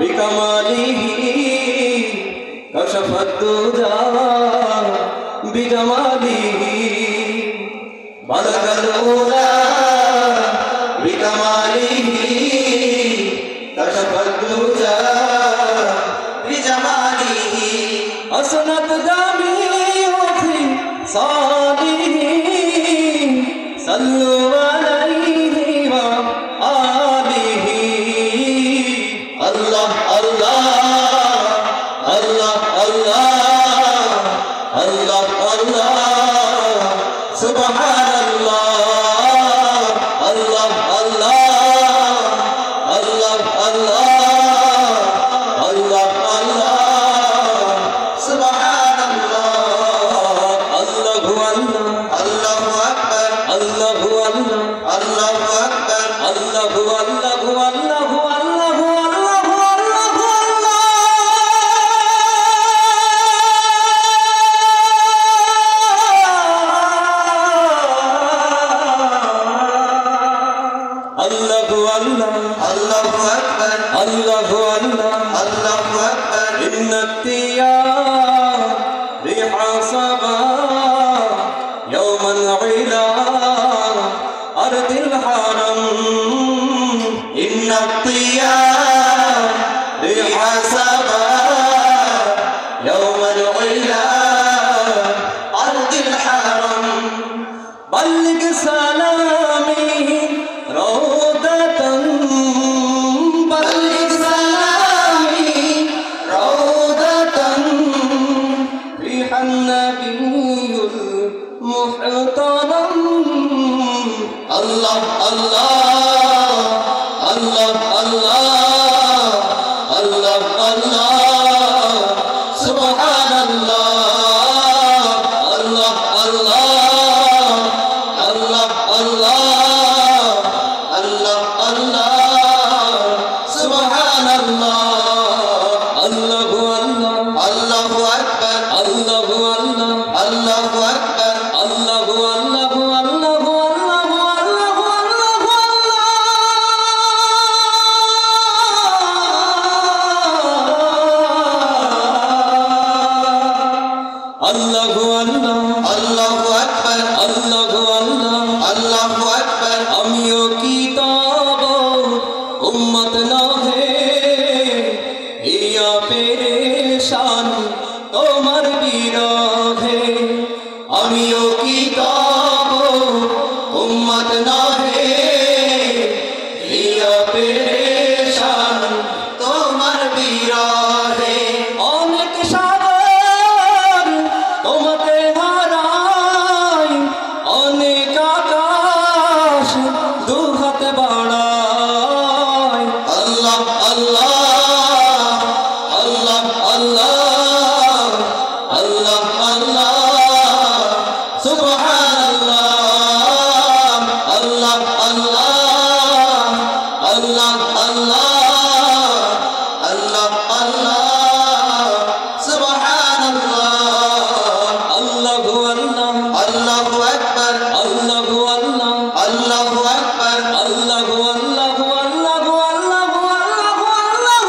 بكماله كشف الدجى بجماله بلغ الأولى بكماله كشف الدجى بجماله حسنت جميع خصاله صلوا عليه وآله الله الله الله الله الله الله سبحان الله الله الله الله الله الله الله سبحان الله الله الله أكبر الله الله أكبر الله الله الله الله أكبر الله الله أكبر إن التيار ريح صبا يوما إلى أرض الحرم إن التيار ريح صبا يوما إلى أرض الحرم بلغ سلامي روضة بلغ سلامي روضة ريح النبي المحترم الله الله الله الله الله الله سبحان الله الله الله الله الله الله الله سبحان الله الله الله الله أكبر الله الله الله أكبر الله الله الله الله الله أكبر الله الله الله أكبر अमियों की ताबो उम्मत ना है या परेशान तोमर बीरा है अमियों की ताबो उम्मत ना है या परेशान तोमर बीरा है अनेक सागर তোমাতে হারাই অনেক আকাশ দুহাতে বাড়াই আল্লাহ আল্লাহ আল্লাহ আল্লাহ আল্লাহ আল্লাহ সুবহানাল্লাহ আল্লাহ আল্লাহ আল্লাহ আল্লাহ আল্লাহ আল্লাহ সুবহানাল্লাহ আল্লাহু আল্লাহ আল্লাহু আকবার আল্লাহু আল্লাহ আল্লাহু আকবার আল্লাহু আল্লাহু আল্লাহু আল্লাহু আল্লাহু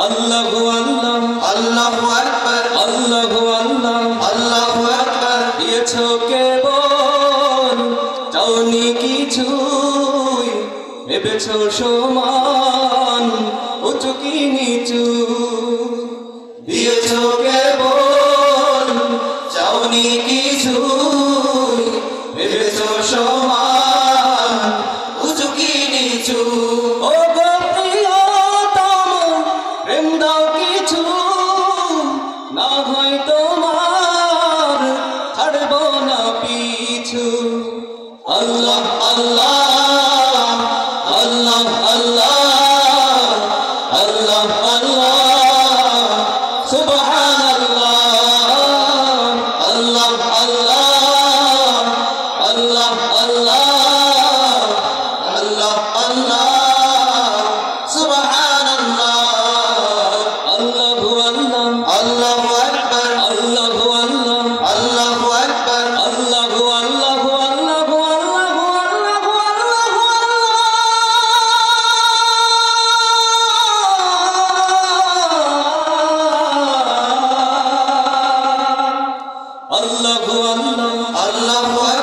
আল্লাহু আল্লাহ আল্লাহু আকবার আল্লাহু আল্লাহ আল্লাহু আকবার দিয়েছো কেবল চাওনি কিছুই ভেবেছো সমান উঁচু কি নিচু দিয়েছো কেবল চাওনি কিছুই ভেবেছো সমান উঁচু কি নিচু ও গো প্রিয়তম প্রেম দাও কিছু না হয় তোমার ছাড়ব না পিছু আল্লাহ আল্লাহ Allah Allah Allah Allah Subhanallah Allah Allah Allah Allah আল্লাহু আল্লাহ আল্লাহু